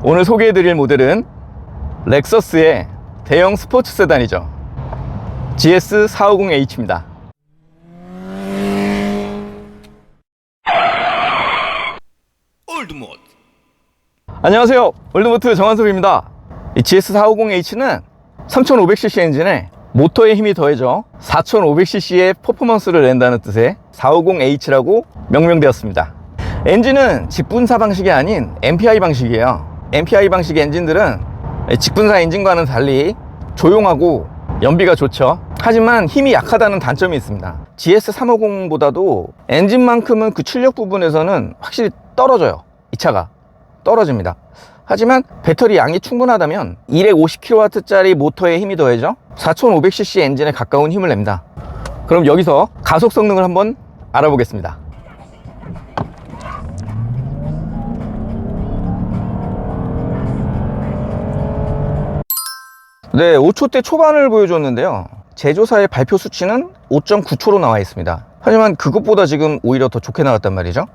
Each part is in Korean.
오늘 소개해드릴 모델은 렉서스의 대형 스포츠 세단이죠. GS450H입니다. 올드모드. 안녕하세요, 올드모트 정한섭입니다. 이 GS450H는 3500cc 엔진에 모터의 힘이 더해져 4500cc의 퍼포먼스를 낸다는 뜻의 450H라고 명명되었습니다. 엔진은 직분사 방식이 아닌 MPI 방식이에요. MPI 방식 엔진들은 직분사 엔진과는 달리 조용하고 연비가 좋죠. 하지만 힘이 약하다는 단점이 있습니다. GS350보다도 엔진만큼은 그 출력 부분에서는 확실히 떨어져요. 이 차가 떨어집니다. 하지만 배터리 양이 충분하다면 250kW짜리 모터에 힘이 더해져 4500cc 엔진에 가까운 힘을 냅니다. 그럼 여기서 가속 성능을 한번 알아보겠습니다. 네, 5초대 초반을 보여줬는데요. 제조사의 발표 수치는 5.9초로 나와 있습니다. 하지만 그것보다 지금 오히려 더 좋게 나왔단 말이죠.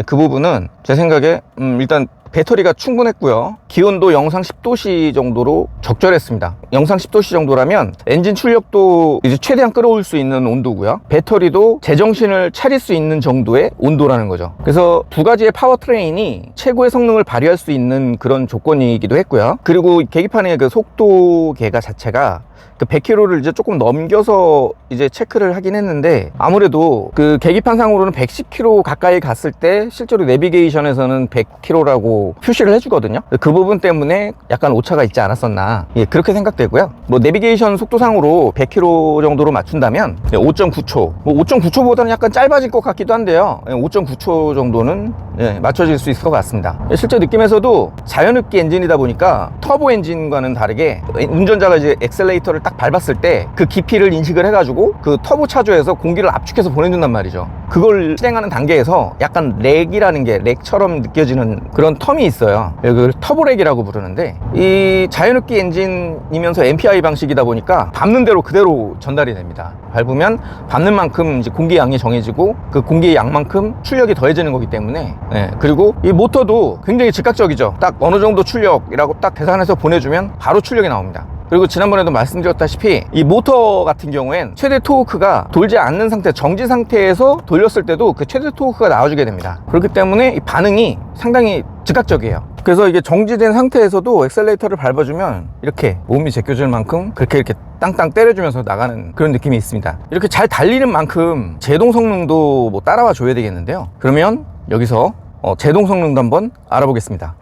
그 부분은 제 생각에 일단 배터리가 충분했고요. 기온도 영상 10도씨 정도로 적절했습니다. 영상 10도씨 정도라면 엔진 출력도 이제 최대한 끌어올 수 있는 온도고요. 배터리도 제정신을 차릴 수 있는 정도의 온도라는 거죠. 그래서 두 가지의 파워트레인이 최고의 성능을 발휘할 수 있는 그런 조건이기도 했고요. 그리고 계기판의 그 속도계가 자체가 그 100km를 이제 조금 넘겨서 이제 체크를 하긴 했는데, 아무래도 그 계기판상으로는 110km 가까이 갔을 때 실제로 내비게이션에서는 100km라고 표시를 해주거든요. 그 부분 때문에 약간 오차가 있지 않았었나, 그렇게 생각되고요. 뭐 내비게이션 속도상으로 100km 정도로 맞춘다면 5.9초, 뭐 5.9초보다는 약간 짧아질 것 같기도 한데요. 5.9초 정도는 맞춰질 수 있을 것 같습니다. 실제 느낌에서도 자연흡기 엔진이다 보니까 터보 엔진과는 다르게 운전자가 이제 엑셀레이터를 딱 밟았을 때 그 깊이를 인식을 해가지고 그 터보 차주에서 공기를 압축해서 보내준단 말이죠. 그걸 실행하는 단계에서 약간 렉이라는 게 렉처럼 느껴지는 그런 텀이 있어요. 이걸 터보렉이라고 부르는데, 이 자연흡기 엔진이면서 MPI 방식이다 보니까 밟는 대로 그대로 전달이 됩니다. 밟으면 밟는 만큼 이제 공기 양이 정해지고 그 공기의 양만큼 출력이 더해지는 거기 때문에, 그리고 이 모터도 굉장히 즉각적이죠. 딱 어느 정도 출력이라고 딱 계산해서 보내주면 바로 출력이 나옵니다. 그리고 지난번에도 말씀드렸다시피 이 모터 같은 경우엔 최대 토크가 돌지 않는 상태, 정지 상태에서 돌렸을 때도 그 최대 토크가 나와주게 됩니다. 그렇기 때문에 이 반응이 상당히 즉각적이에요. 그래서 이게 정지된 상태에서도 엑셀레이터를 밟아주면 이렇게 몸이 제껴질 만큼 그렇게 이렇게 땅땅 때려주면서 나가는 그런 느낌이 있습니다. 이렇게 잘 달리는 만큼 제동 성능도 뭐 따라와 줘야 되겠는데요. 그러면 여기서 제동 성능도 한번 알아보겠습니다.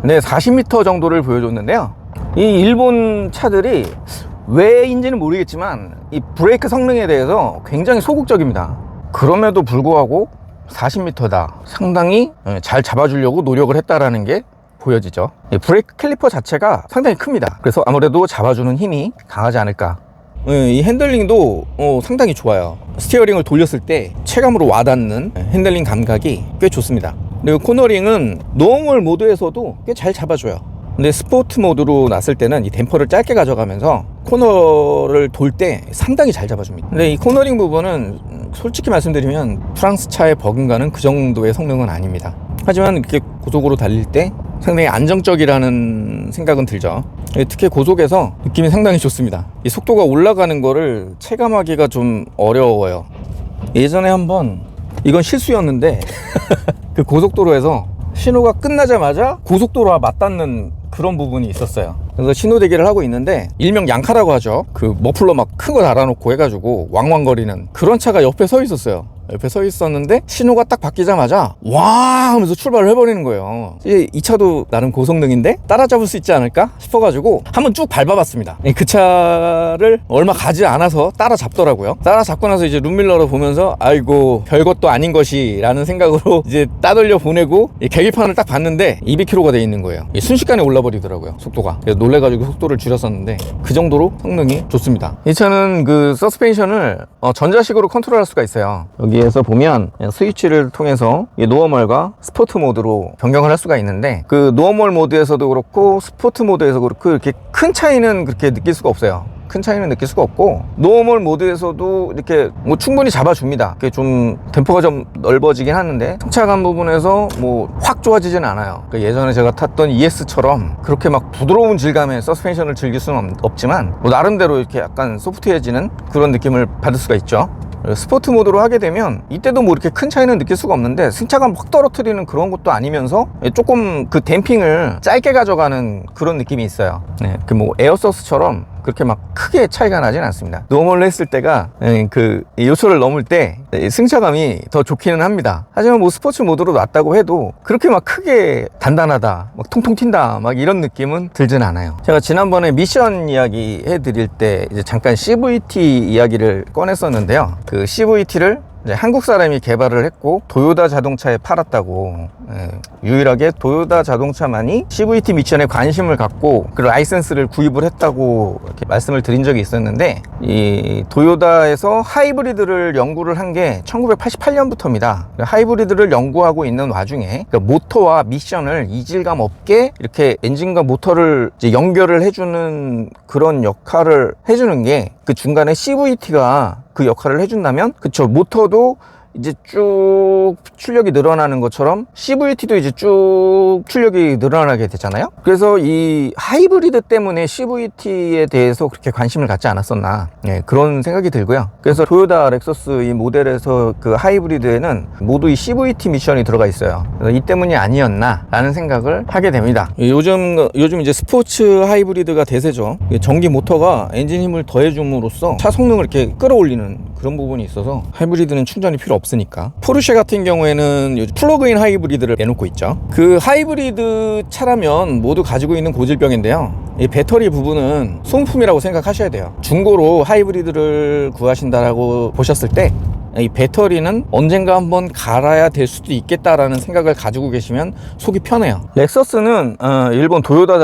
네, 40m 정도를 보여줬는데요. 이 일본 차들이 왜인지는 모르겠지만 이 브레이크 성능에 대해서 굉장히 소극적입니다. 그럼에도 불구하고 40m다. 상당히 잘 잡아주려고 노력을 했다라는 게 보여지죠. 브레이크 캘리퍼 자체가 상당히 큽니다. 그래서 아무래도 잡아주는 힘이 강하지 않을까. 이 핸들링도 상당히 좋아요. 스티어링을 돌렸을 때 체감으로 와닿는 핸들링 감각이 꽤 좋습니다. 그리고 코너링은 노멀 모드에서도 꽤 잘 잡아줘요. 근데 스포츠 모드로 놨을 때는 이 댐퍼를 짧게 가져가면서 코너를 돌 때 상당히 잘 잡아줍니다. 근데 이 코너링 부분은 솔직히 말씀드리면 프랑스 차의 버금가는 그 정도의 성능은 아닙니다. 하지만 이렇게 고속으로 달릴 때 상당히 안정적이라는 생각은 들죠. 특히 고속에서 느낌이 상당히 좋습니다. 이 속도가 올라가는 거를 체감하기가 좀 어려워요. 예전에 한번, 이건 실수였는데 그 고속도로에서 신호가 끝나자마자 고속도로와 맞닿는 그런 부분이 있었어요. 그래서 신호 대기를 하고 있는데, 일명 양카라고 하죠. 그 머플러 막 큰 거 달아놓고 해가지고 왕왕거리는 그런 차가 옆에 서 있었어요. 옆에 서 있었는데 신호가 딱 바뀌자마자 와 하면서 출발을 해버리는 거예요. 이 차도 나름 고성능인데 따라잡을 수 있지 않을까 싶어가지고 한번 쭉 밟아봤습니다. 그 차를 얼마 가지 않아서 따라잡더라고요. 따라잡고 나서 이제 룸밀러로 보면서 아이고 별것도 아닌 것이 라는 생각으로 이제 따돌려 보내고 계기판을 딱 봤는데 200km가 돼 있는 거예요. 순식간에 올라버리더라고요, 속도가. 그래서 놀래가지고 속도를 줄였었는데 그 정도로 성능이 좋습니다. 이 차는 그 서스펜션을 전자식으로 컨트롤할 수가 있어요. 여기에서 보면 스위치를 통해서 노멀과 스포트 모드로 변경을 할 수가 있는데, 그 노멀 모드에서도 그렇고 스포트 모드에서 그렇고 이렇게 큰 차이는 그렇게 느낄 수가 없어요. 큰 차이는 느낄 수가 없고, 노멀 모드에서도 이렇게 뭐 충분히 잡아줍니다. 그게 좀 댐퍼가 좀 넓어지긴 하는데 승차감 부분에서 뭐 확 좋아지진 않아요. 그러니까 예전에 제가 탔던 ES처럼 그렇게 막 부드러운 질감의 서스펜션을 즐길 수는 없지만 뭐 나름대로 이렇게 약간 소프트해지는 그런 느낌을 받을 수가 있죠. 스포트 모드로 하게 되면 이때도 뭐 이렇게 큰 차이는 느낄 수가 없는데 승차감 확 떨어뜨리는 그런 것도 아니면서 조금 그 댐핑을 짧게 가져가는 그런 느낌이 있어요. 네, 그 뭐 에어서스처럼 그렇게 막 크게 차이가 나진 않습니다. 노멀로 했을 때가 그 요소를 넘을 때 승차감이 더 좋기는 합니다. 하지만 뭐 스포츠 모드로 놨다고 해도 그렇게 막 크게 단단하다, 막 통통 튄다, 막 이런 느낌은 들진 않아요. 제가 지난번에 미션 이야기 해드릴 때 이제 잠깐 CVT 이야기를 꺼냈었는데요. 그 CVT를 이제 한국 사람이 개발을 했고 도요타 자동차에 팔았다고, 유일하게 도요타 자동차만이 CVT 미션에 관심을 갖고 그 라이센스를 구입을 했다고 이렇게 말씀을 드린 적이 있었는데, 이 도요타에서 하이브리드를 연구를 한 게 1988년부터입니다. 하이브리드를 연구하고 있는 와중에 그 모터와 미션을 이질감 없게 이렇게 엔진과 모터를 이제 연결을 해주는 그런 역할을 해주는 게 그 중간에 CVT가 그 역할을 해준다면, 그쵸, 모터도 이제 쭉 출력이 늘어나는 것처럼 CVT도 이제 쭉 출력이 늘어나게 되잖아요. 그래서 이 하이브리드 때문에 CVT에 대해서 그렇게 관심을 갖지 않았었나, 그런 생각이 들고요. 그래서 토요타 렉서스 이 모델에서 그 하이브리드에는 모두 이 CVT 미션이 들어가 있어요. 그래서 이 때문이 아니었나 라는 생각을 하게 됩니다. 요즘 이제 스포츠 하이브리드가 대세죠. 전기 모터가 엔진 힘을 더해줌으로써 차 성능을 이렇게 끌어올리는 그런 부분이 있어서 하이브리드는 충전이 필요 없으니까. 포르쉐 같은 경우에는 요즘 플러그인 하이브리드를 내놓고 있죠. 그 하이브리드 차라면 모두 가지고 있는 고질병인데요, 이 배터리 부분은 소모품이라고 생각하셔야 돼요. 중고로 하이브리드를 구하신다라고 보셨을 때 이 배터리는 언젠가 한번 갈아야 될 수도 있겠다라는 생각을 가지고 계시면 속이 편해요. 렉서스는 일본 도요타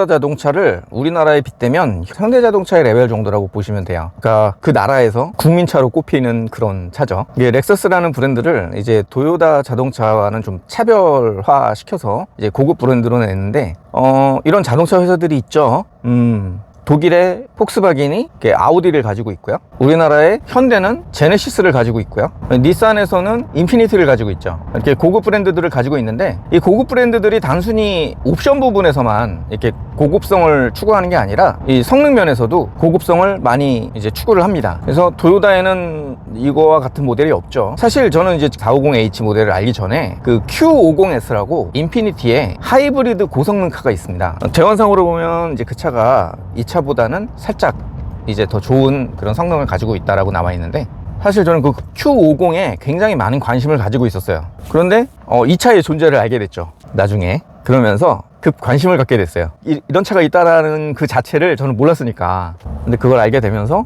자동차를 우리나라에 빗대면 현대자동차의 레벨 정도라고 보시면 돼요. 그러니까 그 나라에서 국민차로 꼽히는 그런 차죠. 이게 렉서스라는 브랜드를 이제 도요타 자동차와는 좀 차별화 시켜서 이제 고급 브랜드로 냈는데, 이런 자동차 회사들이 있죠. 독일의 폭스바겐이 아우디를 가지고 있고요. 우리나라의 현대는 제네시스를 가지고 있고요. 닛산에서는 인피니티를 가지고 있죠. 이렇게 고급 브랜드들을 가지고 있는데, 이 고급 브랜드들이 단순히 옵션 부분에서만 이렇게 고급성을 추구하는 게 아니라 이 성능 면에서도 고급성을 많이 이제 추구를 합니다. 그래서 도요타에는 이거와 같은 모델이 없죠. 사실 저는 이제 450H 모델을 알기 전에 그 Q50S라고 인피니티의 하이브리드 고성능 카가 있습니다. 재원상으로 보면 이제 그 차가 이 차보다는 살짝 이제 더 좋은 그런 성능을 가지고 있다라고 나와 있는데, 사실 저는 그 Q50에 굉장히 많은 관심을 가지고 있었어요. 그런데 이 차의 존재를 알게 됐죠, 나중에. 그러면서 급 관심을 갖게 됐어요. 이런 차가 있다라는 그 자체를 저는 몰랐으니까. 근데 그걸 알게 되면서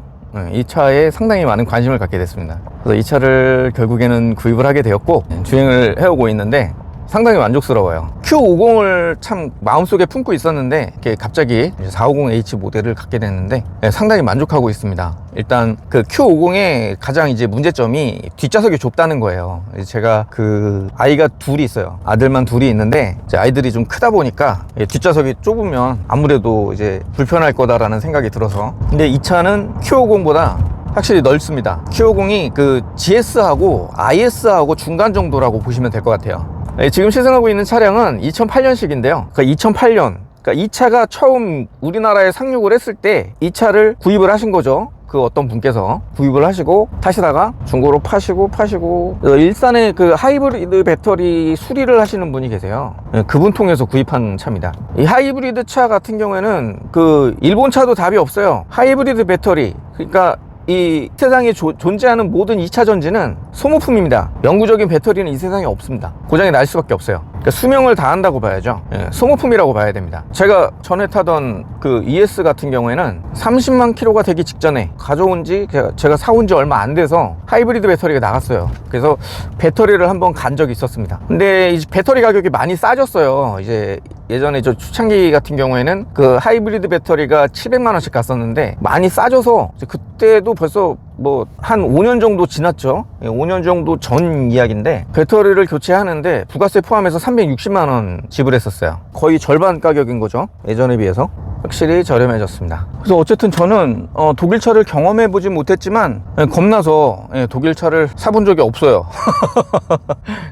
이 차에 상당히 많은 관심을 갖게 됐습니다. 그래서 이 차를 결국에는 구입을 하게 되었고 주행을 해오고 있는데 상당히 만족스러워요. Q50을 참 마음속에 품고 있었는데 갑자기 450H 모델을 갖게 됐는데 상당히 만족하고 있습니다. 일단 그 Q50의 가장 이제 문제점이 뒷좌석이 좁다는 거예요. 제가 그 아이가 둘이 있어요. 아들만 둘이 있는데 이제 아이들이 좀 크다 보니까 뒷좌석이 좁으면 아무래도 이제 불편할 거다라는 생각이 들어서. 근데 이 차는 Q50보다 확실히 넓습니다. Q50이 그 GS하고 IS하고 중간 정도라고 보시면 될 것 같아요. 지금 시승하고 있는 차량은 2008년식인데요. 그러니까 2008년, 그러니까 이 차가 처음 우리나라에 상륙을 했을 때 이 차를 구입을 하신 거죠. 그 어떤 분께서 구입을 하시고 타시다가 중고로 파시고 일산에 그 하이브리드 배터리 수리를 하시는 분이 계세요. 그분 통해서 구입한 차입니다. 이 하이브리드 차 같은 경우에는 그 일본 차도 답이 없어요. 하이브리드 배터리, 그러니까 이 세상에 존재하는 모든 2차 전지는 소모품입니다. 영구적인 배터리는 이 세상에 없습니다. 고장이 날 수밖에 없어요. 그러니까 수명을 다한다고 봐야죠. 소모품이라고 봐야 됩니다. 제가 전에 타던 그 ES 같은 경우에는 30만 킬로가 되기 직전에 가져온 지, 제가 사온 지 얼마 안 돼서 하이브리드 배터리가 나갔어요. 그래서 배터리를 한번 간 적이 있었습니다. 근데 이 배터리 가격이 많이 싸졌어요. 이제 예전에 저 초창기 같은 경우에는 그 하이브리드 배터리가 700만 원씩 갔었는데 많이 싸져서 그때도 벌써 뭐 한 5년 정도 지났죠. 5년 정도 전 이야기인데 배터리를 교체하는데 부가세 포함해서 360만 원 지불했었어요. 거의 절반 가격인 거죠, 예전에 비해서. 확실히 저렴해졌습니다. 그래서 어쨌든 저는 독일차를 경험해 보지 못했지만 겁나서 독일차를 사본 적이 없어요.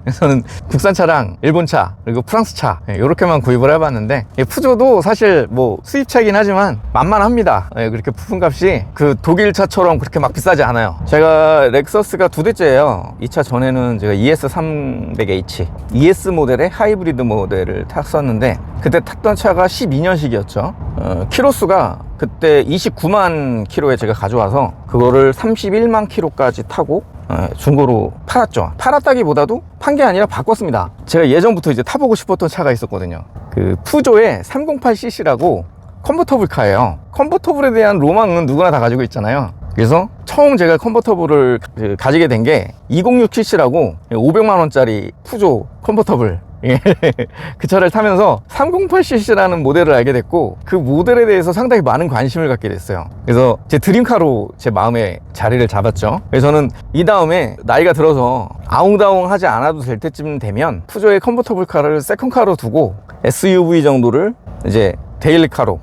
그래서는 국산차랑 일본차 그리고 프랑스차 이렇게만 구입을 해봤는데, 푸조도 사실 뭐 수입차이긴 하지만 만만합니다. 그렇게 부품값이 그 독일차처럼 그렇게 막 비싸지 않아요. 제가 렉서스가 2대째예요. 이 차 전에는 제가 ES300H ES 모델의 하이브리드 모델을 탔었는데, 그때 탔던 차가 12년식이었죠. 키로수가 그때 29만 키로에 제가 가져와서 그거를 31만 키로까지 타고 중고로 팔았죠. 팔았다기보다도 판 게 아니라 바꿨습니다. 제가 예전부터 이제 타보고 싶었던 차가 있었거든요. 그 푸조의 308cc라고 컨버터블카예요. 컨버터블에 대한 로망은 누구나 다 가지고 있잖아요. 그래서 처음 제가 컨버터블을 가지게 된 게 206cc라고 500만 원짜리 푸조 컨버터블, 그 차를 타면서 308cc라는 모델을 알게 됐고, 그 모델에 대해서 상당히 많은 관심을 갖게 됐어요. 그래서 제 드림카로 제 마음에 자리를 잡았죠. 그래서 저는 이 다음에 나이가 들어서 아웅다웅 하지 않아도 될 때쯤 되면 푸조의 컨버터블카를 세컨카로 두고 SUV 정도를 이제 데일리카로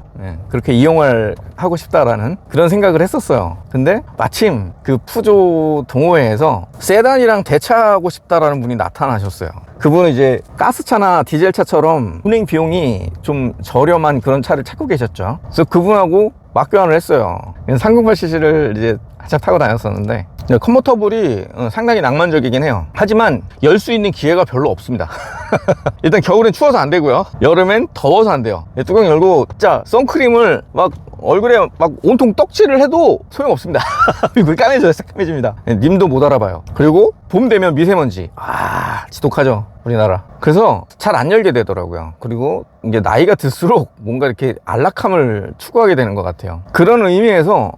그렇게 이용을 하고 싶다라는 그런 생각을 했었어요. 근데 마침 그 푸조 동호회에서 세단이랑 대차하고 싶다라는 분이 나타나셨어요. 그분은 이제 가스차나 디젤차처럼 운행 비용이 좀 저렴한 그런 차를 찾고 계셨죠. 그래서 그분하고 맞교환을 했어요. 308cc를 이제 한참 타고 다녔었는데, 컨버터블이 상당히 낭만적이긴 해요. 하지만 열 수 있는 기회가 별로 없습니다. 일단 겨울엔 추워서 안 되고요, 여름엔 더워서 안 돼요. 뚜껑 열고 진짜 선크림을 막 얼굴에 막 온통 떡칠을 해도 소용없습니다. 얼굴 까매져요. 새까매집니다. 님도 못 알아봐요. 그리고 봄 되면 미세먼지, 지독하죠 우리나라. 그래서 잘 안 열게 되더라고요. 그리고 이게 나이가 들수록 뭔가 이렇게 안락함을 추구하게 되는 것 같아요. 그런 의미에서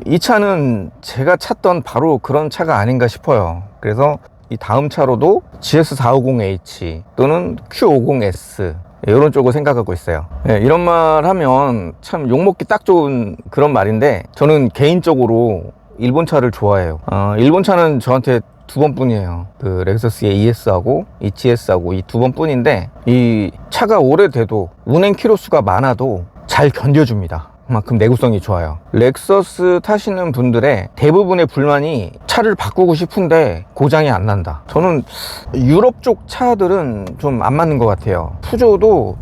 이 차는 제가 찾던 바로 그런 차가 아닌가 싶어요. 그래서 이 다음 차로도 GS450H 또는 Q50S 이런 쪽을 생각하고 있어요. 이런 말 하면 참 욕먹기 딱 좋은 그런 말인데, 저는 개인적으로 일본 차를 좋아해요. 일본 차는 저한테 두 번뿐이에요. 그 렉서스의 ES하고 이 GS하고 이 두 번뿐인데, 이 차가 오래돼도 운행 키로수가 많아도 잘 견뎌줍니다. 그만큼 내구성이 좋아요. 렉서스 타시는 분들의 대부분의 불만이 차를 바꾸고 싶은데 고장이 안 난다. 저는 유럽 쪽 차들은 좀 안 맞는 것 같아요. 푸조도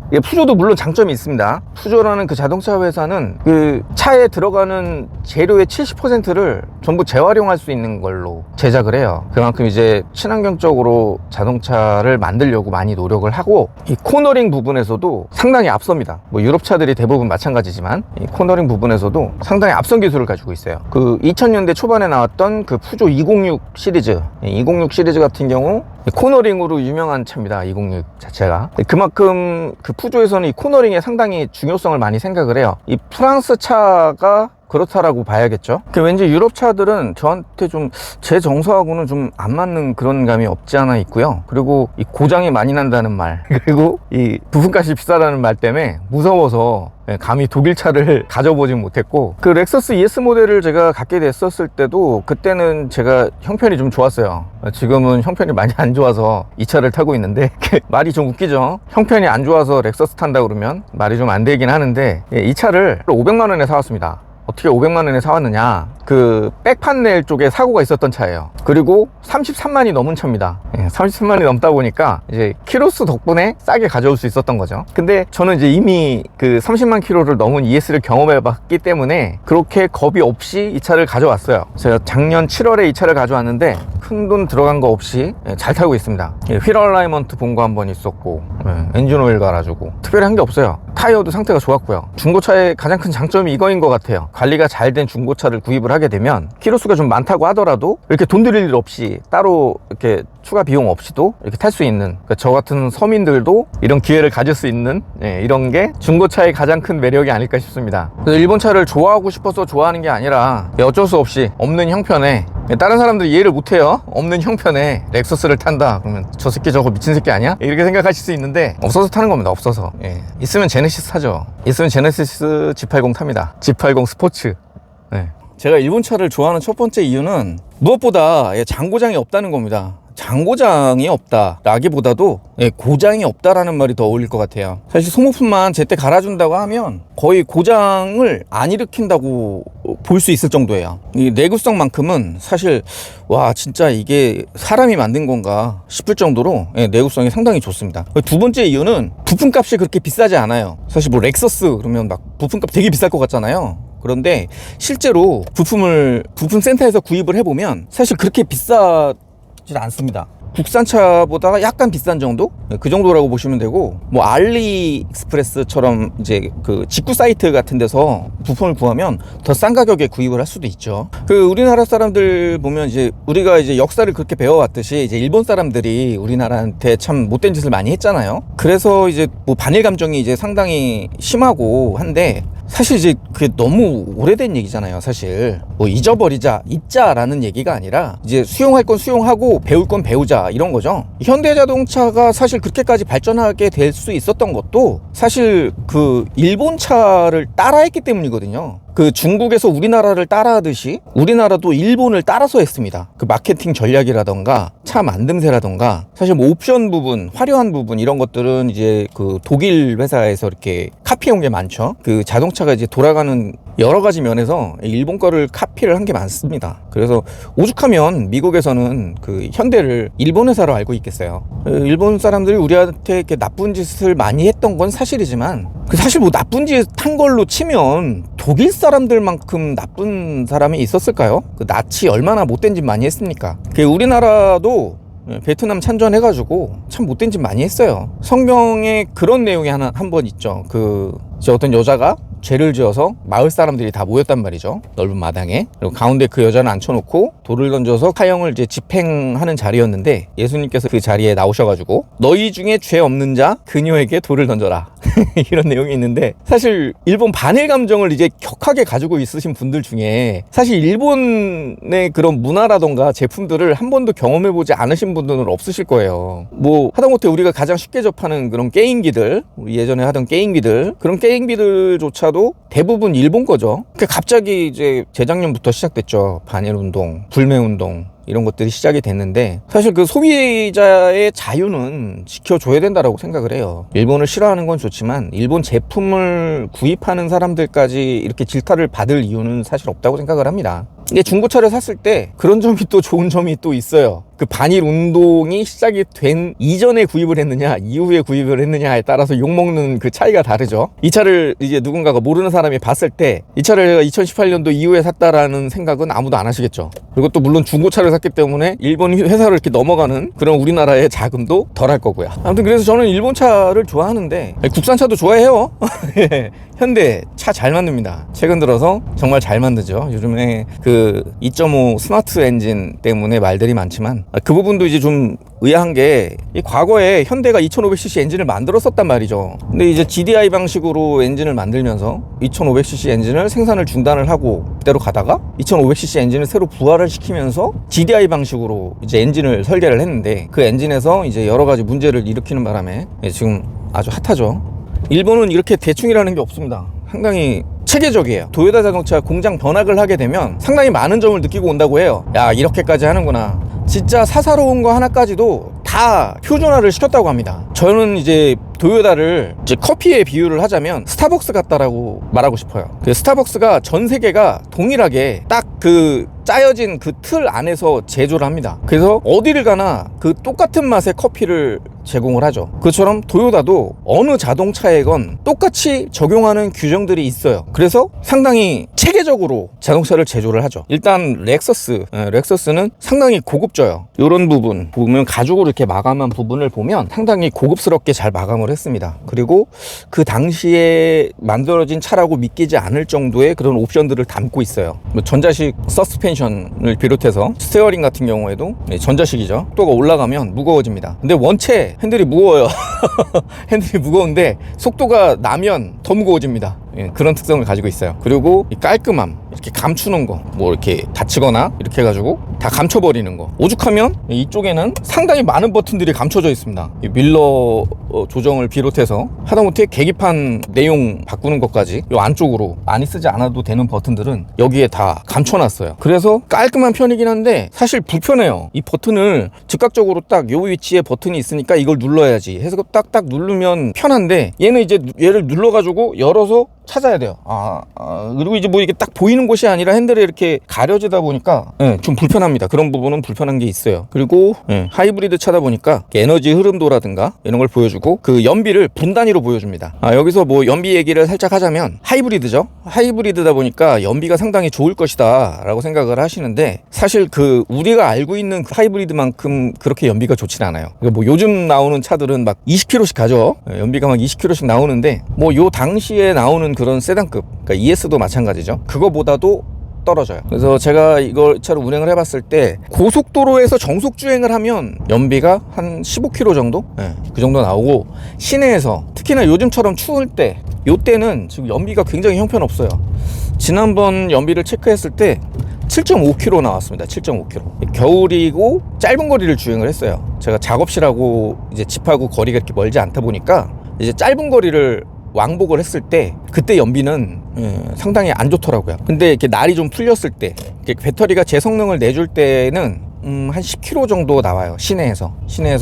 물론 장점이 있습니다. 푸조라는 그 자동차 회사는 그 차에 들어가는 재료의 70%를 전부 재활용할 수 있는 걸로 제작을 해요. 그만큼 이제 친환경적으로 자동차를 만들려고 많이 노력을 하고, 이 코너링 부분에서도 상당히 앞섭니다. 뭐 유럽 차들이 대부분 마찬가지지만 이 코너링 부분에서도 상당히 앞선 기술을 가지고 있어요. 그 2000년대 초반에 나왔던 그 푸조 206 시리즈, 206 시리즈 같은 경우 코너링으로 유명한 차입니다. 206 자체가. 그만큼 그 푸조에서는 이 코너링에 상당히 중요성을 많이 생각을 해요. 이 프랑스 차가 그렇다라고 봐야겠죠. 왠지 유럽 차들은 저한테 좀 제 정서하고는 좀 안 맞는 그런 감이 없지 않아 있고요. 그리고 이 고장이 많이 난다는 말, 그리고 이 부품값이 비싸다는 말 때문에 무서워서 감히 독일 차를 가져보진 못했고, 그 렉서스 ES 모델을 제가 갖게 됐었을 때도 그때는 제가 형편이 좀 좋았어요. 지금은 형편이 많이 안 좋아서 이 차를 타고 있는데 말이 좀 웃기죠. 형편이 안 좋아서 렉서스 탄다 그러면 말이 좀 안 되긴 하는데, 이 차를 500만 원에 사왔습니다. 어떻게 500만 원에 사왔느냐, 그 백판넬 쪽에 사고가 있었던 차예요. 그리고 33만이 넘은 차입니다. 33만이 넘다 보니까 이제 키로수 덕분에 싸게 가져올 수 있었던 거죠. 근데 저는 이제 이미 그 30만 키로를 넘은 ES를 경험해 봤기 때문에 그렇게 겁이 없이 이 차를 가져왔어요. 제가 작년 7월에 이 차를 가져왔는데 큰돈 들어간 거 없이 잘 타고 있습니다. 휠 얼라이먼트 본 거 한 번 있었고, 엔진 오일 갈아주고, 특별히 한 게 없어요. 타이어도 상태가 좋았고요. 중고차의 가장 큰 장점이 이거인 것 같아요. 관리가 잘 된 중고차를 구입을 하게 되면 키로수가 좀 많다고 하더라도 이렇게 돈 들일 일 없이 따로 이렇게 추가 비용 없이도 이렇게 탈 수 있는, 그러니까 저 같은 서민들도 이런 기회를 가질 수 있는, 이런 게 중고차의 가장 큰 매력이 아닐까 싶습니다. 그래서 일본 차를 좋아하고 싶어서 좋아하는 게 아니라 어쩔 수 없이 없는 형편에, 다른 사람들이 이해를 못해요. 없는 형편에 렉서스를 탄다 그러면 저 새끼 저거 미친 새끼 아니야? 이렇게 생각하실 수 있는데, 없어서 타는 겁니다. 없어서. 있으면 제네시스 타죠. 있으면 제네시스 G80 탑니다. G80 스포츠. 제가 일본 차를 좋아하는 첫 번째 이유는 무엇보다 장고장이 없다는 겁니다. 장고장이 없다라기보다도 고장이 없다라는 말이 더 어울릴 것 같아요. 사실 소모품만 제때 갈아준다고 하면 거의 고장을 안 일으킨다고 볼 수 있을 정도예요. 이 내구성만큼은 사실 와 진짜 이게 사람이 만든 건가 싶을 정도로 내구성이 상당히 좋습니다. 두 번째 이유는 부품값이 그렇게 비싸지 않아요. 사실 뭐 렉서스 그러면 막 부품값 되게 비쌀 것 같잖아요. 그런데 실제로 부품 센터에서 구입을 해보면 사실 그렇게 비싸지 않습니다. 국산차보다 약간 비싼 정도? 그 정도라고 보시면 되고, 뭐 알리익스프레스처럼 이제 그 직구 사이트 같은 데서 부품을 구하면 더 싼 가격에 구입을 할 수도 있죠. 그 우리나라 사람들 보면 이제 우리가 이제 역사를 그렇게 배워왔듯이 이제 일본 사람들이 우리나라한테 참 못된 짓을 많이 했잖아요. 그래서 이제 뭐 반일 감정이 이제 상당히 심하고 한데, 사실 이제 그게 너무 오래된 얘기잖아요. 사실 뭐 잊자라는 얘기가 아니라 이제 수용할 건 수용하고 배울 건 배우자 이런 거죠. 현대자동차가 사실 그렇게까지 발전하게 될 수 있었던 것도 사실 그 일본 차를 따라했기 때문이거든요. 그 중국에서 우리나라를 따라하듯이 우리나라도 일본을 따라서 했습니다. 그 마케팅 전략이라던가 차 만듦새라던가 사실 뭐 옵션 부분, 화려한 부분 이런 것들은 이제 그 독일 회사에서 이렇게 카피해온 게 많죠. 그 자동차가 이제 돌아가는 여러 가지 면에서 일본 거를 카피를 한 게 많습니다. 그래서 오죽하면 미국에서는 그 현대를 일본 회사로 알고 있겠어요. 일본 사람들이 우리한테 이렇게 나쁜 짓을 많이 했던 건 사실이지만 사실 뭐 나쁜 짓 한 걸로 치면 독일 사람들만큼 나쁜 사람이 있었을까요? 그 나치 얼마나 못된 짓 많이 했습니까? 그 우리나라도 베트남 참전해가지고 참 못된 짓 많이 했어요. 성경에 그런 내용이 한 번 있죠. 그 어떤 여자가 죄를 지어서 마을 사람들이 다 모였단 말이죠. 넓은 마당에. 그리고 가운데 그 여자를 앉혀놓고 돌을 던져서 사형을 이제 집행하는 자리였는데 예수님께서 그 자리에 나오셔가지고 너희 중에 죄 없는 자 그녀에게 돌을 던져라. 이런 내용이 있는데 사실 일본 반일 감정을 이제 격하게 가지고 있으신 분들 중에 사실 일본의 그런 문화라던가 제품들을 한 번도 경험해보지 않으신 분들은 없으실 거예요. 뭐 하다못해 우리가 가장 쉽게 접하는 그런 게임기들, 우리 예전에 하던 게임기들, 그런 게임기들조차 대부분 일본 거죠. 갑자기 이제 재작년부터 시작됐죠. 반일 운동, 불매 운동 이런 것들이 시작이 됐는데 사실 그 소비자의 자유는 지켜줘야 된다라고 생각을 해요. 일본을 싫어하는 건 좋지만 일본 제품을 구입하는 사람들까지 이렇게 질타를 받을 이유는 사실 없다고 생각을 합니다. 근데 중고차를 샀을 때 그런 점이 또 좋은 점이 또 있어요. 그 반일 운동이 시작이 된 이전에 구입을 했느냐 이후에 구입을 했느냐에 따라서 욕먹는 그 차이가 다르죠. 이 차를 이제 누군가가 모르는 사람이 봤을 때 이 차를 2018년도 이후에 샀다라는 생각은 아무도 안 하시겠죠. 그리고 또 물론 중고차를 샀기 때문에 일본 회사를 이렇게 넘어가는 그런 우리나라의 자금도 덜 할 거고요. 아무튼 그래서 저는 일본 차를 좋아하는데 국산차도 좋아해요. 현대 차 잘 만듭니다. 최근 들어서 정말 잘 만들죠. 요즘에 그 2.5 스마트 엔진 때문에 말들이 많지만 그 부분도 이제 좀 의아한 게 이 과거에 현대가 2500cc 엔진을 만들었었단 말이죠. 근데 이제 GDI 방식으로 엔진을 만들면서 2500cc 엔진을 생산을 중단을 하고 그대로 가다가 2500cc 엔진을 새로 부활을 시키면서 GDI 방식으로 이제 엔진을 설계를 했는데 그 엔진에서 이제 여러 가지 문제를 일으키는 바람에 지금 아주 핫하죠. 일본은 이렇게 대충이라는 게 없습니다. 상당히 체계적이에요. 도요타 자동차 공장 변학을 하게 되면 상당히 많은 점을 느끼고 온다고 해요. 야, 이렇게까지 하는구나. 진짜 사사로운 거 하나까지도 다 표준화를 시켰다고 합니다. 저는 이제 도요타를 이제 커피에 비유를 하자면 스타벅스 같다라고 말하고 싶어요. 그 스타벅스가 전 세계가 동일하게 딱 그 짜여진 그 틀 안에서 제조를 합니다. 그래서 어디를 가나 그 똑같은 맛의 커피를 제공을 하죠. 그처럼 도요타도 어느 자동차에건 똑같이 적용하는 규정들이 있어요. 그래서 상당히 체계적으로 자동차를 제조를 하죠. 일단 렉서스는 상당히 고급져요. 이런 부분 보면 가죽으로 이렇게 마감한 부분을 보면 상당히 고급스럽게 잘 마감을 했습니다. 그리고 그 당시에 만들어진 차라고 믿기지 않을 정도의 그런 옵션들을 담고 있어요. 뭐 전자식 서스펜션을 비롯해서 스티어링 같은 경우에도 전자식이죠. 속도가 올라가면 무거워집니다. 근데 원체 핸들이 무거워요. 핸들이 무거운데 속도가 나면 더 무거워집니다. 그런 특성을 가지고 있어요. 그리고 이 깔끔함, 이렇게 감추는 거, 뭐 이렇게 닫히거나 이렇게 해가지고 다 감춰버리는 거. 오죽하면 이쪽에는 상당히 많은 버튼들이 감춰져 있습니다. 이 밀러 조정을 비롯해서 하다못해 계기판 내용 바꾸는 것까지 이 안쪽으로 많이 쓰지 않아도 되는 버튼들은 여기에 다 감춰놨어요. 그래서 깔끔한 편이긴 한데 사실 불편해요. 이 버튼을 즉각적으로 딱 요 위치에 버튼이 있으니까 이걸 눌러야지 해서 딱딱 누르면 편한데, 얘는 이제 얘를 눌러가지고 열어서 찾아야 돼요. 그리고 이제 뭐 이게 딱 보이는 곳이 아니라 핸들에 이렇게 가려지다 보니까 좀 불편합니다. 그런 부분은 불편한 게 있어요. 그리고 하이브리드 차다 보니까 에너지 흐름도라든가 이런 걸 보여주고, 그 연비를 분 단위로 보여줍니다. 여기서 뭐 연비 얘기를 살짝 하자면, 하이브리드죠. 하이브리드다 보니까 연비가 상당히 좋을 것이다 라고 생각을 하시는데, 사실 그 우리가 알고 있는 그 하이브리드만큼 그렇게 연비가 좋진 않아요. 그러니까 뭐 요즘 나오는 차들은 막 20km씩 가죠. 연비가 막 20km씩 나오는데, 뭐 요 당시에 나오는 그런 세단급, 그러니까 ES도 마찬가지죠. 그거보다도 떨어져요. 그래서 제가 이걸 차로 운행을 해봤을 때 고속도로에서 정속 주행을 하면 연비가 한 15km 정도? 그 정도 나오고, 시내에서 특히나 요즘처럼 추울 때, 요때는 지금 연비가 굉장히 형편없어요. 지난번 연비를 체크했을 때 7.5km 나왔습니다. 7.5km. 겨울이고 짧은 거리를 주행을 했어요. 제가 작업실하고 이제 집하고 거리가 이렇게 멀지 않다 보니까 이제 짧은 거리를 왕복을 했을 때 그때 연비는 상당히 안 좋더라고요. 근데 이렇게 날이 좀 풀렸을 때, 배터리가 제 성능을 내줄 때는 한 10km 정도 나와요. 시내에서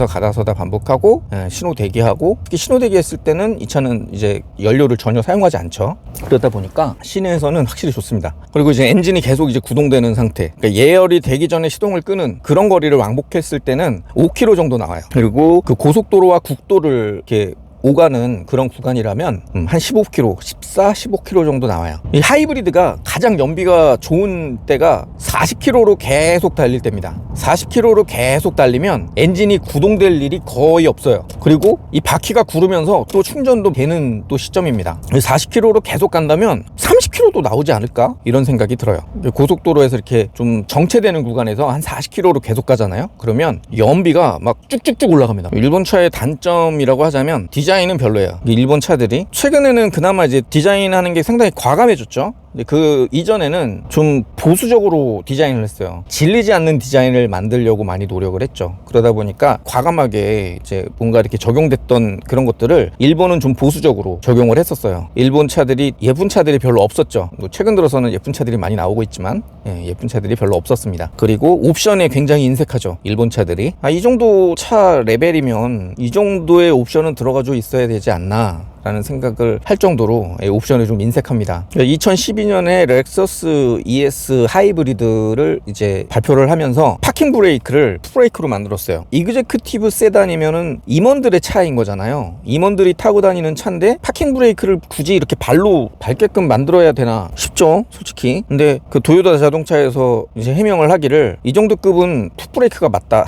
가다서다 반복하고 신호 대기하고, 특히 신호 대기했을 때는 이 차는 이제 연료를 전혀 사용하지 않죠. 그러다 보니까 시내에서는 확실히 좋습니다. 그리고 이제 엔진이 계속 이제 구동되는 상태, 그러니까 예열이 되기 전에 시동을 끄는 그런 거리를 왕복했을 때는 5km 정도 나와요. 그리고 그 고속도로와 국도를 이렇게 오가는 그런 구간이라면 한 15km, 15km 정도 나와요. 이 하이브리드가 가장 연비가 좋은 때가 40km로 계속 달릴 때입니다. 40km로 계속 달리면 엔진이 구동될 일이 거의 없어요. 그리고 이 바퀴가 구르면서 또 충전도 되는 또 시점입니다. 40km로 계속 간다면 30km도 나오지 않을까? 이런 생각이 들어요. 고속도로에서 이렇게 좀 정체되는 구간에서 한 40km로 계속 가잖아요. 그러면 연비가 막 쭉쭉쭉 올라갑니다. 일본 차의 단점이라고 하자면 디자인은 별로예요. 일본 차들이 최근에는 그나마 이제 디자인하는 게 상당히 과감해졌죠. 근데 그 이전에는 좀 보수적으로 디자인을 했어요. 질리지 않는 디자인을 만들려고 많이 노력을 했죠. 그러다 보니까 과감하게 이제 뭔가 이렇게 적용됐던 그런 것들을 일본은 좀 보수적으로 적용을 했었어요. 일본 차들이, 예쁜 차들이 별로 없었죠. 뭐 최근 들어서는 예쁜 차들이 많이 나오고 있지만 예쁜 차들이 별로 없었습니다. 그리고 옵션에 굉장히 인색하죠. 일본 차들이. 이 정도 차 레벨이면 이 정도의 옵션은 들어가져 있어야 되지 않나 라는 생각을 할 정도로 옵션을 좀 인색합니다. 2012년에 렉서스 ES 하이브리드를 이제 발표를 하면서 파킹 브레이크를 풋브레이크로 만들었어요. 이그제큐티브 세단이면은 임원들의 차인 거잖아요. 임원들이 타고 다니는 차인데 파킹 브레이크를 굳이 이렇게 발로 밟게끔 만들어야 되나 싶죠, 솔직히. 근데 그 도요타 자동차에서 이제 해명을 하기를 이 정도 급은 풋브레이크가 맞다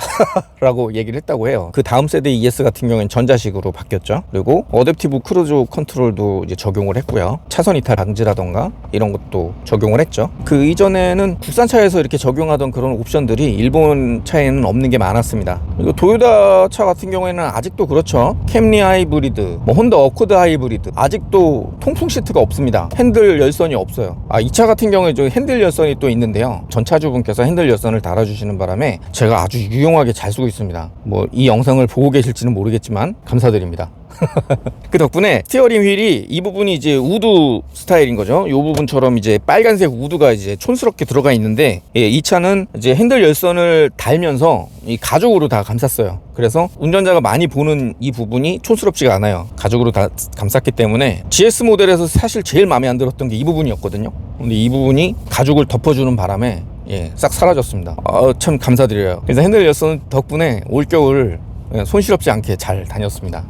라고 얘기를 했다고 해요. 그 다음 세대 ES 같은 경우에는 전자식으로 바뀌었죠. 그리고 어댑티브 크루즈 컨트롤도 이제 적용을 했고요. 차선 이탈 방지라던가 이런 것도 적용을 했죠. 그 이전에는 국산차에서 이렇게 적용하던 그런 옵션들이 일본 차에는 없는 게 많았습니다. 그리고 도요타 차 같은 경우에는 아직도 그렇죠. 캠리 하이브리드, 뭐 혼다 어코드 하이브리드, 아직도 통풍 시트가 없습니다. 핸들 열선이 없어요. 이 차 같은 경우에 저 핸들 열선이 또 있는데요. 전차주분께서 핸들 열선을 달아주시는 바람에 제가 아주 유용하게 잘 쓰고 있습니다. 뭐 이 영상을 보고 계실지는 모르겠지만 감사드립니다. 그 덕분에 스티어링 휠이 이 부분이 이제 우드 스타일인 거죠. 이 부분처럼 이제 빨간색 우드가 이제 촌스럽게 들어가 있는데, 이 차는 이제 핸들 열선을 달면서 이 가죽으로 다 감쌌어요. 그래서 운전자가 많이 보는 이 부분이 촌스럽지가 않아요. 가죽으로 다 감쌌기 때문에 GS 모델에서 사실 제일 마음에 안 들었던 게 이 부분이었거든요. 근데 이 부분이 가죽을 덮어주는 바람에 싹 사라졌습니다. 참 감사드려요. 그래서 핸들 열선 덕분에 올겨울 손실없지 않게 잘 다녔습니다.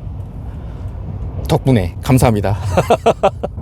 덕분에 감사합니다.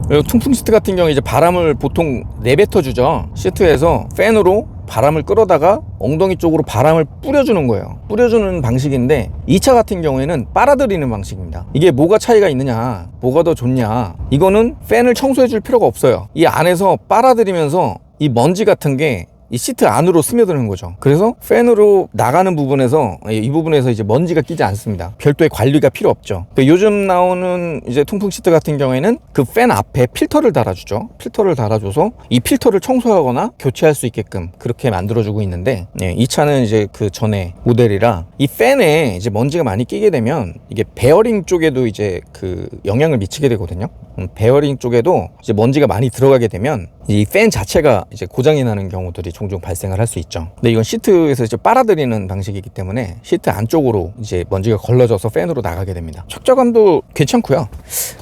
그리고 통풍 시트 같은 경우에 이제 바람을 보통 내뱉어 주죠. 시트에서 팬으로 바람을 끌어다가 엉덩이 쪽으로 바람을 뿌려주는 거예요. 뿌려주는 방식인데, 이 차 같은 경우에는 빨아들이는 방식입니다. 이게 뭐가 차이가 있느냐, 뭐가 더 좋냐, 이거는 팬을 청소해 줄 필요가 없어요. 이 안에서 빨아들이면서 이 먼지 같은 게 이 시트 안으로 스며드는 거죠. 그래서 팬으로 나가는 부분에서 이 부분에서 이제 먼지가 끼지 않습니다. 별도의 관리가 필요 없죠. 요즘 나오는 이제 통풍 시트 같은 경우에는 그 팬 앞에 필터를 달아주죠. 필터를 달아줘서 이 필터를 청소하거나 교체할 수 있게끔 그렇게 만들어주고 있는데, 이 차는 이제 그 전에 모델이라 이 팬에 이제 먼지가 많이 끼게 되면 이게 베어링 쪽에도 이제 그 영향을 미치게 되거든요. 베어링 쪽에도 이제 먼지가 많이 들어가게 되면 이 팬 자체가 이제 고장이 나는 경우들이 종종 발생을 할 수 있죠. 근데 이건 시트에서 이제 빨아들이는 방식이기 때문에 시트 안쪽으로 이제 먼지가 걸러져서 팬으로 나가게 됩니다. 착자감도 괜찮고요.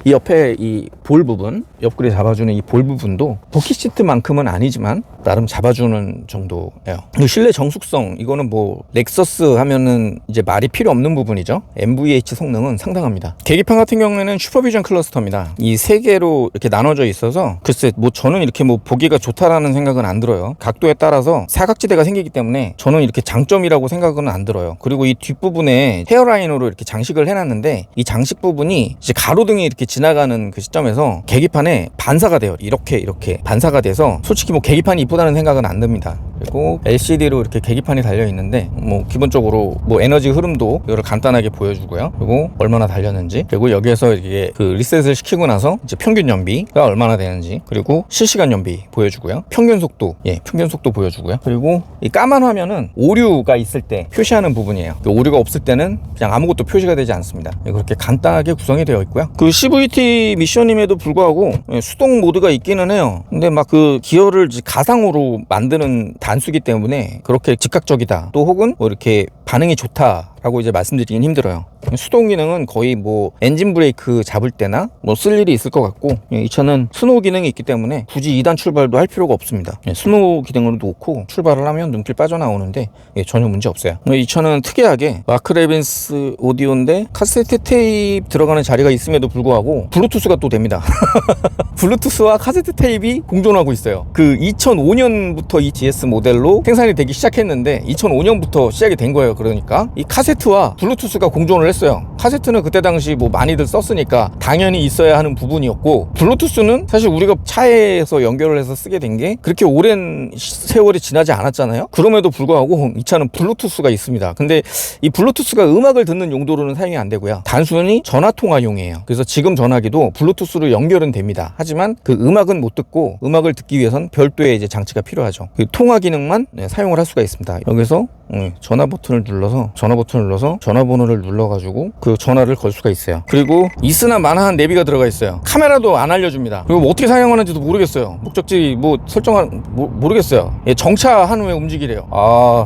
이 옆에 이 볼 부분, 옆구리 잡아주는 이 볼 부분도 버킷 시트만큼은 아니지만 나름 잡아주는 정도예요. 실내 정숙성, 이거는 뭐 렉서스 하면은 이제 말이 필요 없는 부분이죠. MVH 성능은 상당합니다. 계기판 같은 경우에는 슈퍼비전 클러스터입니다. 이 세 개로 이렇게 나눠져 있어서 글쎄 뭐 저는 이렇게 뭐 보기가 좋다라는 생각은 안 들어요. 각도에 따라서 사각지대가 생기기 때문에 저는 이렇게 장점이라고 생각은 안 들어요. 그리고 이 뒷부분에 헤어라인으로 이렇게 장식을 해놨는데 이 장식 부분이 이제 가로등이 이렇게 지나가는 그 시점에서 계기판에 반사가 돼요. 이렇게 반사가 돼서 솔직히 뭐 계기판이 이쁘다는 생각은 안 듭니다. 그리고 LCD로 이렇게 계기판이 달려 있는데 뭐 기본적으로 뭐 에너지 흐름도 이걸 간단하게 보여주고요. 그리고 얼마나 달렸는지, 그리고 여기에서 이게 그 리셋을 시키고 나서 이제 평균 연비가 얼마나 되는지, 그리고 실시간 연비 보여주고요. 평균 속도, 평균 속도 보여주고요. 그리고 이 까만 화면은 오류가 있을 때 표시하는 부분이에요. 오류가 없을 때는 그냥 아무것도 표시가 되지 않습니다. 그렇게 간단하게 구성이 되어 있고요. 그 CVT 미션임에도 불구하고 수동 모드가 있기는 해요. 근데 막 그 기어를 가상으로 만드는 단수기 때문에 그렇게 즉각적이다, 또 혹은 뭐 이렇게 반응이 좋다라고 이제 말씀드리긴 힘들어요. 수동 기능은 거의 뭐 엔진 브레이크 잡을 때나 뭐 쓸 일이 있을 것 같고, 이 차는 스노우 기능이 있기 때문에 굳이 2단 출발도 할 필요가 없습니다. 스노우 기능으로 놓고 출발을 하면 눈길 빠져나오는데 전혀 문제 없어요. 이 차는 특이하게 마크 레빈스 오디오인데 카세트 테이프 들어가는 자리가 있음에도 불구하고 블루투스가 또 됩니다. 블루투스와 카세트 테이프이 공존하고 있어요. 그 2005년부터 이 GS 모델로 생산이 되기 시작했는데 2005년부터 시작이 된 거예요. 그러니까 이 카세트와 블루투스가 공존을 했어요. 카세트는 그때 당시 뭐 많이들 썼으니까 당연히 있어야 하는 부분이었고, 블루투스는 사실 우리가 차에서 연결을 해서 쓰게 된 게 그렇게 오랜 세월이 지나지 않았잖아요. 그럼에도 불구하고 이 차는 블루투스가 있습니다. 근데 이 블루투스가 음악을 듣는 용도로는 사용이 안 되고요. 단순히 전화통화용이에요. 그래서 지금 전화기도 블루투스로 연결은 됩니다. 하지만 그 음악은 못 듣고, 음악을 듣기 위해선 별도의 이제 장치가 필요하죠. 그 통화 기능만 사용을 할 수가 있습니다. 여기서 전화 버튼을 눌러서 전화번호를 눌러가지고 그 전화를 걸 수가 있어요. 그리고 있으나 마나한 내비가 들어가 있어요. 카메라도 안 알려줍니다. 그리고 뭐 어떻게 사용하는지도 모르겠어요. 목적지 뭐 설정한 모르겠어요. 정차한 후에 움직이래요.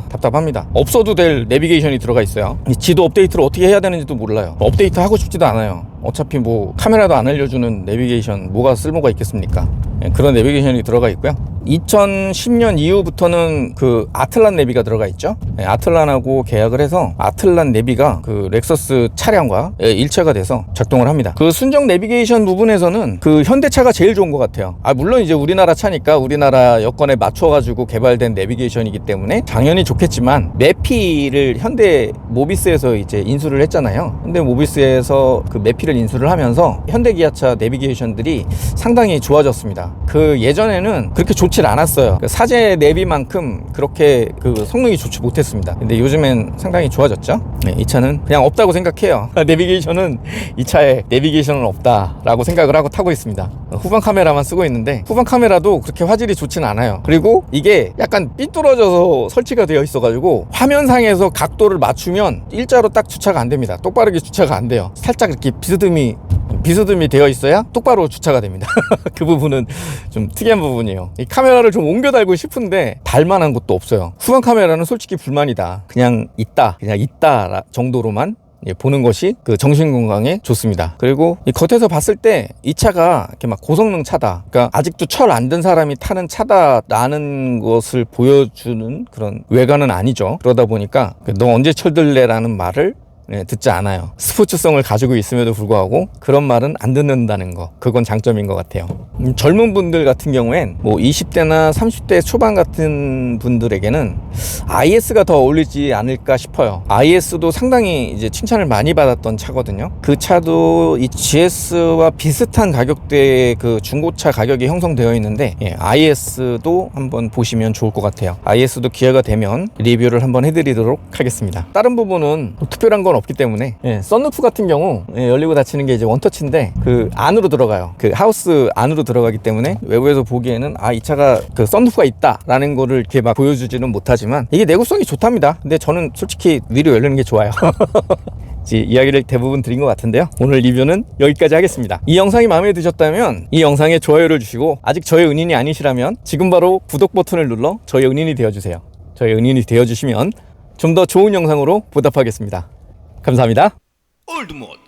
답답합니다. 없어도 될 내비게이션이 들어가 있어요. 이 지도 업데이트를 어떻게 해야 되는지도 몰라요. 업데이트 하고 싶지도 않아요. 어차피 뭐 카메라도 안 알려주는 내비게이션 뭐가 쓸모가 있겠습니까? 그런 내비게이션이 들어가 있고요. 2010년 이후부터는 그 아틀란 내비가 들어가 있죠. 아틀란하고 계약을 해서 아틀란 내비가 그 렉서스 차량과 일체가 돼서 작동을 합니다. 그 순정 내비게이션 부분에서는 그 현대차가 제일 좋은 것 같아요. 물론 이제 우리나라 차니까 우리나라 여건에 맞춰가지고 개발된 내비게이션이기 때문에 당연히 좋겠지만, 매피를 현대 모비스에서 이제 인수를 했잖아요. 현대 모비스에서 그 매피를 인수를 하면서 현대 기아차 내비게이션들이 상당히 좋아졌습니다. 그 예전에는 그렇게 좋질 않았어요. 그 사제 내비만큼 그렇게 그 성능이 좋지 못했습니다. 근데 요즘엔 상당히 좋아졌죠. 이 차는 그냥 없다고 생각해요. 내비게이션은, 이 차에 내비게이션은 없다라고 생각을 하고 타고 있습니다. 후방 카메라만 쓰고 있는데 후방 카메라도 그렇게 화질이 좋진 않아요. 그리고 이게 약간 삐뚤어져서 설치가 되어 있어가지고 화면상에서 각도를 맞추면 일자로 딱 주차가 안 됩니다. 똑바르게 주차가 안 돼요. 살짝 이렇게 비스듬히 되어 있어야 똑바로 주차가 됩니다. 그 부분은 좀 특이한 부분이에요. 이 카메라를 좀 옮겨 달고 싶은데 달만한 것도 없어요. 후방 카메라는 솔직히 불만이다. 그냥 있다 정도로만 보는 것이 그 정신 건강에 좋습니다. 그리고 이 겉에서 봤을 때 이 차가 이렇게 막 고성능 차다, 그러니까 아직도 철 안 든 사람이 타는 차다라는 것을 보여주는 그런 외관은 아니죠. 그러다 보니까 너 언제 철들래라는 말을 듣지 않아요. 스포츠성을 가지고 있음에도 불구하고 그런 말은 안 듣는다는 거, 그건 장점인 것 같아요. 젊은 분들 같은 경우엔 뭐 20대나 30대 초반 같은 분들에게는 IS가 더 어울리지 않을까 싶어요. IS도 상당히 이제 칭찬을 많이 받았던 차거든요. 그 차도 이 GS와 비슷한 가격대의 그 중고차 가격이 형성되어 있는데, IS도 한번 보시면 좋을 것 같아요. IS도 기회가 되면 리뷰를 한번 해드리도록 하겠습니다. 다른 부분은 뭐 특별한 건 없기 때문에, 썬루프 같은 경우 열리고 닫히는 게 이제 원터치인데 그 안으로 들어가요. 그 하우스 안으로 들어가기 때문에 외부에서 보기에는 이 차가 그 썬루프가 있다라는 거를 이렇게 막 보여주지는 못하지만 이게 내구성이 좋답니다. 근데 저는 솔직히 위로 열리는 게 좋아요. 이야기를 대부분 드린 것 같은데요. 오늘 리뷰는 여기까지 하겠습니다. 이 영상이 마음에 드셨다면 이 영상에 좋아요를 주시고, 아직 저의 은인이 아니시라면 지금 바로 구독 버튼을 눌러 저의 은인이 되어주세요. 저의 은인이 되어주시면 좀 더 좋은 영상으로 보답하겠습니다. 감사합니다. 올드모드